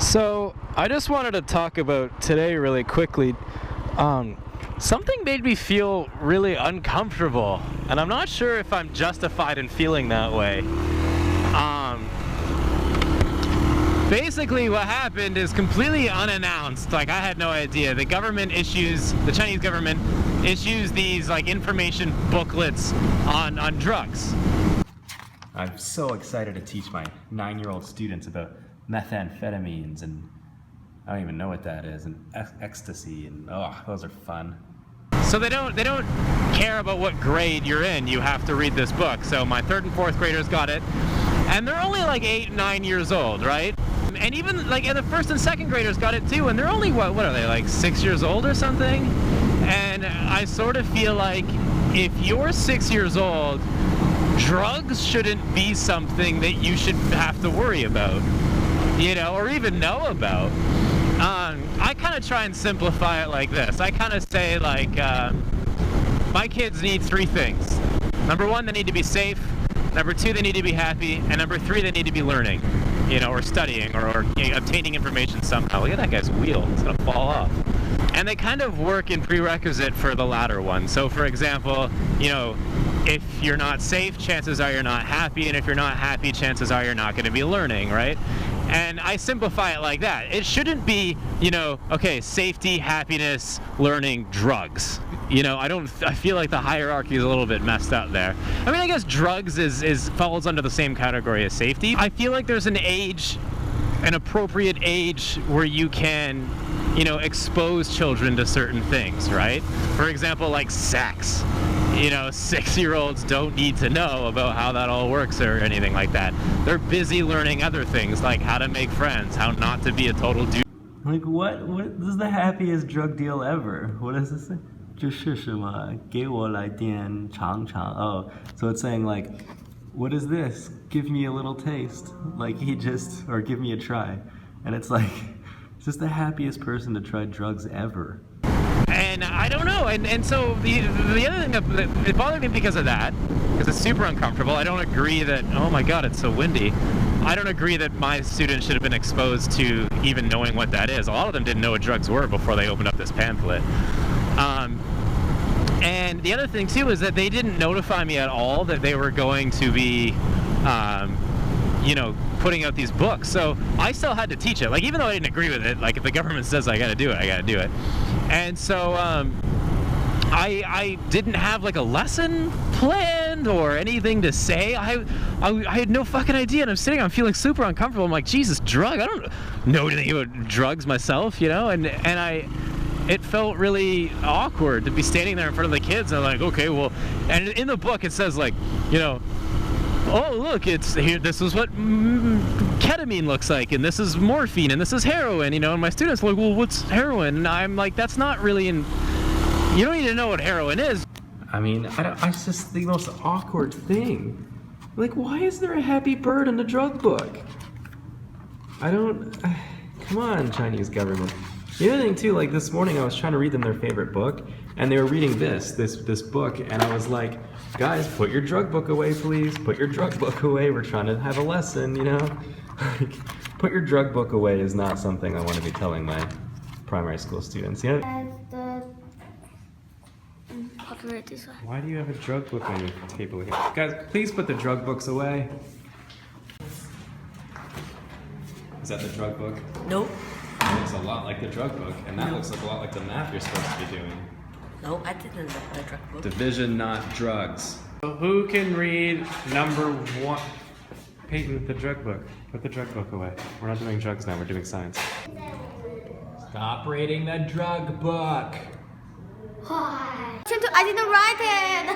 So, I just wanted to talk about today really quickly. Something made me feel really uncomfortable, and I'm not sure if I'm justified in feeling that way. Basically, what happened is completely unannounced. Like, I had no idea. The Chinese government issues these, like, information booklets on drugs. I'm so excited to teach my 9-year-old students about methamphetamines and I don't even know what that is, and ecstasy, and those are fun. So they don't care about what grade you're in. You have to read this book. So my 3rd and 4th graders got it, and they're only like 8, 9 years old, right? And even like the 1st and 2nd graders got it too, and they're only what are they, like 6 years old or something? And I sort of feel like if you're 6 years old, drugs shouldn't be something that you should have to worry about, or even know about. I kind of try and simplify it like this. I kind of say, like, my kids need 3 things. Number 1, they need to be safe. Number 2, they need to be happy. And number 3, they need to be learning, or studying or obtaining information somehow. Look at that guy's wheel. It's going to fall off. And they kind of work in prerequisite for the latter one. So, for example, if you're not safe, chances are you're not happy. And if you're not happy, chances are you're not going to be learning, right? And I simplify it like that. It shouldn't be, safety, happiness, learning, drugs. I feel like the hierarchy is a little bit messed up there. I mean, I guess drugs falls under the same category as safety. I feel like there's an appropriate age where you can, expose children to certain things, right? For example, like sex. 6-year-olds don't need to know about how that all works or anything like that. They're busy learning other things, like how to make friends, how not to be a total dude. Like, what is the happiest drug deal ever? What does this say? 这是什么？给我来点尝尝. Oh, so it's saying, like, what is this? Give me a little taste. Like, or give me a try. And it's like, is this the happiest person to try drugs ever? And I don't know, and so the other thing that it bothered me because of that, because it's super uncomfortable. I don't agree that, oh my god, it's so windy. I don't agree that my students should have been exposed to even knowing what that is. A lot of them didn't know what drugs were before they opened up this pamphlet. And the other thing too is that they didn't notify me at all that they were going to be putting out these books. So I still had to teach it. Like, even though I didn't agree with it, like, if the government says I gotta do it, I gotta do it. And so I didn't have like a lesson planned or anything to say. I had no fucking idea, and I'm feeling super uncomfortable. I'm like, Jesus, drug? I don't know anything about drugs myself, and it felt really awkward to be standing there in front of the kids and I'm like, okay, well, and in the book it says, like, oh, look, it's here. This is what ketamine looks like, and this is morphine, and this is heroin. And my students are like, well, what's heroin? And I'm like, that's not really you don't need to know what heroin is. I mean, it's just the most awkward thing. Like, why is there a happy bird in the drug book? Come on, Chinese government. The other thing too, like this morning I was trying to read them their favorite book, and they were reading this book, and I was like, guys, put your drug book away, please. Put your drug book away. We're trying to have a lesson, Like, put your drug book away is not something I want to be telling my primary school students, Copyright this one. Why do you have a drug book on your table here? Guys, please put the drug books away. Is that the drug book? Nope. It looks a lot like the drug book, and that looks a lot like the math you're supposed to be doing. No, I didn't look at the drug book. Division, not drugs. So who can read number 1? Peyton, the drug book. Put the drug book away. We're not doing drugs now, we're doing science. Stop reading the drug book. I didn't write it.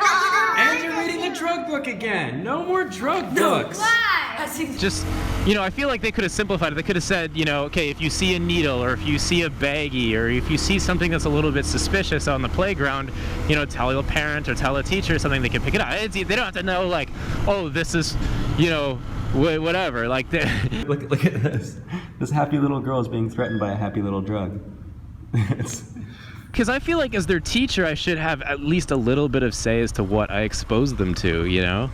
And you're reading the drug book again. No more drug books. Why? Just, I feel like they could have simplified it. They could have said, okay, if you see a needle, or if you see a baggie, or if you see something that's a little bit suspicious on the playground, tell a parent or tell a teacher something, they can pick it up. They don't have to know, like, oh, this is, whatever. Like, look at this. This happy little girl is being threatened by a happy little drug. because I feel like as their teacher, I should have at least a little bit of say as to what I expose them to, you know?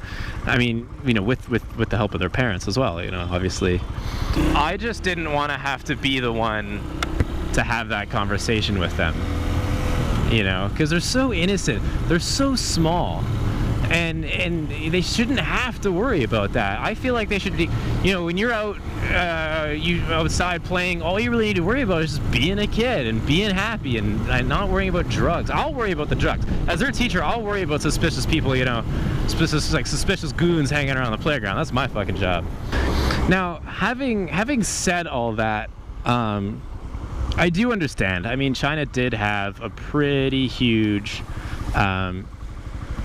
I mean, you know, with the help of their parents as well, you know, obviously. I just didn't want to have to be the one to have that conversation with them, you know? Because they're so innocent. They're so small. And they shouldn't have to worry about that. I feel like they should be, you know, when you're out, outside playing, all you really need to worry about is just being a kid and being happy and not worrying about drugs. I'll worry about the drugs. As their teacher, I'll worry about suspicious people, you know, suspicious goons hanging around the playground. That's my fucking job. Now, having said all that, I do understand. I mean, China did have a pretty huge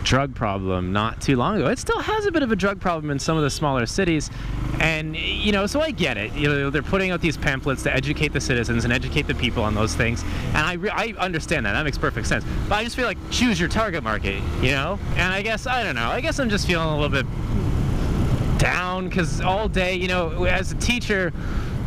drug problem not too long ago. It still has a bit of a drug problem in some of the smaller cities, and you know, so I get it. You know, they're putting out these pamphlets to educate the citizens and educate the people on those things, and I understand that. That makes perfect sense. But I just feel like choose your target market, you know. And I guess I don't know. I guess I'm just feeling a little bit down because all day, you know, as a teacher,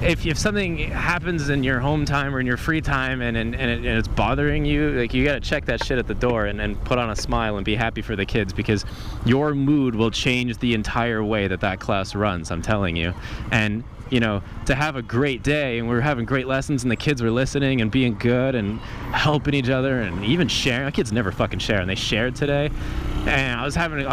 if something happens in your home time or in your free time and it's bothering you, like, you gotta check that shit at the door and put on a smile and be happy for the kids, because your mood will change the entire way that class runs, I'm telling you. And you know, to have a great day and we're having great lessons and the kids were listening and being good and helping each other and even sharing. My kids never fucking share, and they shared today. And I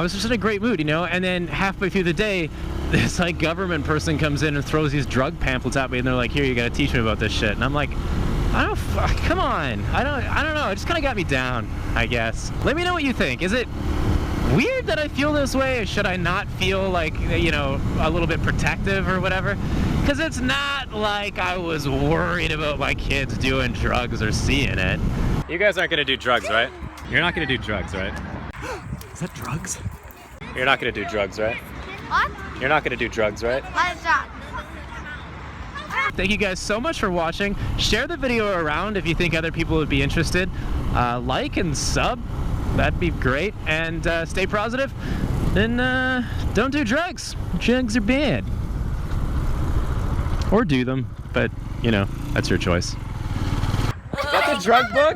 was just in a great mood, you know. And then halfway through the day, this like government person comes in and throws these drug pamphlets at me, and they're like, "Here, you gotta teach me about this shit." And I'm like, come on, I don't know. It just kind of got me down, I guess. Let me know what you think. Is it weird that I feel this way, or should I not feel like, you know, a little bit protective or whatever? Because it's not like I was worried about my kids doing drugs or seeing it. You guys aren't gonna do drugs, right? You're not gonna do drugs, right? Is that drugs? You're not gonna do drugs, right? What? You're not gonna do drugs, right? What is that? Thank you guys so much for watching. Share the video around if you think other people would be interested. Like and sub, that'd be great. And stay positive. And don't do drugs. Drugs are bad. Or do them, but you know, that's your choice. Is that the drug book?